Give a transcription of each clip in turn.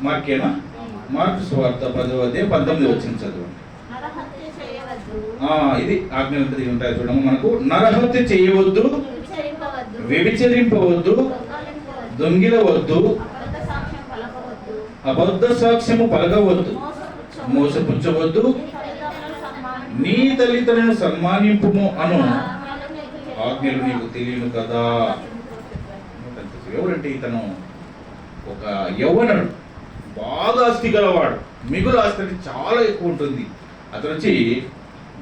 మార్కేనా? Mark సువార్త 10వ అధ్యాయం 19 వచ్చిన చదువు. ఇది ఆజ్ఞలు ఉంటాయి చూడము మనకు. నరహత్య చేయవద్దు, వ్యభిచరింపవద్దు, దొంగిలవద్దు, అబద్ధ సాక్ష్యము పలకవద్దు, మోసపుచ్చవద్దు, నీ తల్లిదండ్రులను సన్మానింపుము అను ఆజ్ఞలు నీకు తెలియను కదా. ఎవరంటే ఇతను ఒక యవ్వనుడు, బాగా ఆస్తి గలవాడు, మిగులు ఆస్తి చాలా ఎక్కువ ఉంటుంది. అతను వచ్చి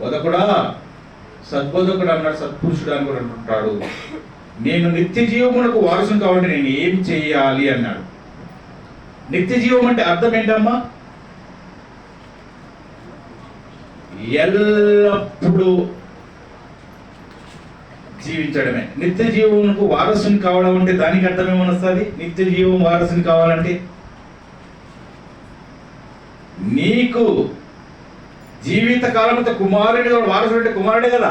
బోధకుడా, సద్బోధకుడు అన్నాడు, సత్పురుషుడు అని కూడా అంటుంటాడు. నేను నిత్య జీవమునకు వారసును కావాలంటే నేను ఏం చేయాలి అన్నాడు. నిత్య జీవం అంటే అర్థం ఏంటమ్మా? ఎల్లప్పుడూ జీవించడమే. నిత్య జీవమునకు వారసుని కావడం అంటే దానికి అర్థం ఏమొస్తుంది? నిత్య జీవం వారసుని కావాలంటే నీకు జీవిత కాలంతో కుమారుడు వారసుడు అంటే కుమారుడే కదా.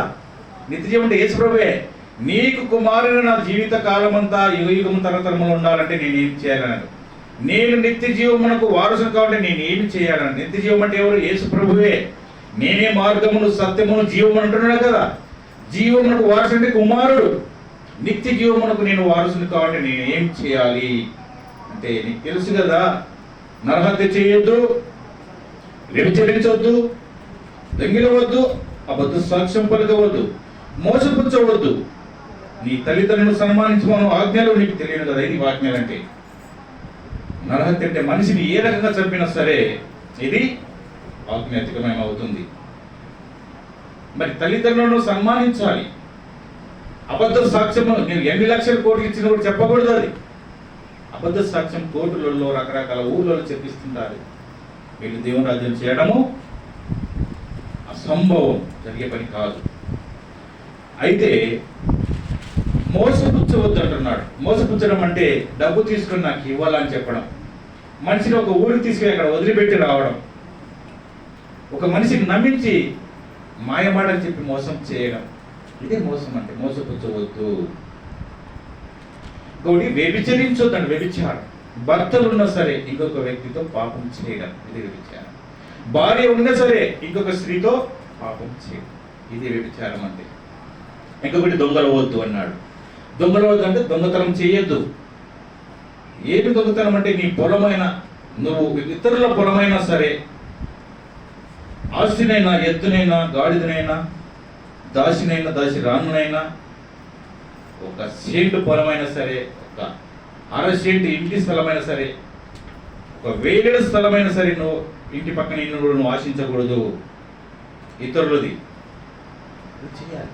నిత్య జీవం అంటే యేసు ప్రభువే. నీకు కుమారుడు నా జీవిత కాలం అంతా యుగం తరతరములు ఉండాలంటే నేను ఏం చేయాలన్నాడు. నేను నిత్య జీవమునకు వారసుని కావాలంటే నేను ఏమి చేయాలని. నిత్య జీవం అంటే ఎవరు? యేసు ప్రభువే. నేనే మార్గమును సత్యమును జీవము అంటున్నాడు కదా. జీవమునకు వారసు అంటే కుమారుడు. నిత్య జీవమునకు నేను వారసుని కావాలంటే నేను ఏం చేయాలి అంటే నీకు తెలుసు కదా. నరహత్య చేయొద్దు, వ్యభిచరించవద్దు, దొంగిలవద్దు, అబద్ధ సాక్ష్యం పలకవద్దు, మోసపుచ్చవద్దు, నీ తల్లిదండ్రులను సన్మానించమను ఆజ్ఞలు నీకు తెలియదు కదా. ఇది ఆజ్ఞలు అంటే. నరహత్య అంటే మనిషిని ఏ రకంగా చంపినా సరే ఇది ఆజ్ఞాతికమవుతుంది. మరి తల్లిదండ్రులను సన్మానించాలి. అబద్ధ సాక్ష్యము నేను ఎన్ని లక్షల కోట్లు ఇచ్చినా కూడా చెప్పకూడదు. అది అబద్ధ సాక్ష్యం కోర్టులలో రకరకాల ఊళ్ళలో చెప్పిస్తుంటారు. వీళ్ళు దేవుని రాజ్యం చేయడము అసంభవం, జరిగే పని కాదు. అయితే మోసపుచ్చవద్దు అంటున్నాడు. మోసపుచ్చడం అంటే డబ్బు తీసుకుని నాకు ఇవ్వాలని చెప్పడం, మనిషిని ఒక ఊరికి తీసుకుని అక్కడ వదిలిపెట్టి రావడం, ఒక మనిషిని నమ్మించి మాయమాటలు చెప్పి మోసం చేయడం, ఇదే మోసం అంటే. మోసపుచ్చవద్దు. ఇంకోటి వ్యభిచరించొద్దు అంటే వ్యభిచారం. భర్తలు ఉన్నా సరే ఇంకొక వ్యక్తితో పాపం చేయడం, ఇది వ్యభిచారం. భార్య ఉన్నా సరే ఇంకొక స్త్రీతో పాపం చేయడం, ఇది వ్యభిచారం అంటే. ఇంకొకటి దొంగలవద్దు అన్నాడు. దొంగలవద్దు అంటే దొంగతనం చేయొద్దు. ఏమి దొంగతనం అంటే నీ పొలమైన, నువ్వు ఇతరుల పొలమైనా సరే, ఆస్తినైనా, ఎద్దునైనా, గాడిదనైనా, దాసినైనా, దాసి రానునైనా, ఒక సెంటు పొలమైనా సరే, ఒక అరసెంటు ఇంటి స్థలమైనా సరే, ఒక వేలెడు స్థలమైనా సరే, నువ్వు ఇంటి పక్కన ఇల్లు కూడా నువ్వు ఆశించకూడదు. ఇతరులది చేయాలి.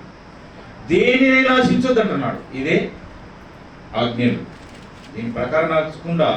దేనినైనా ఆశించొద్దు అంటున్నాడు. ఇదే ఆజ్ఞలు. దీని ప్రకారం నడుచుకుండా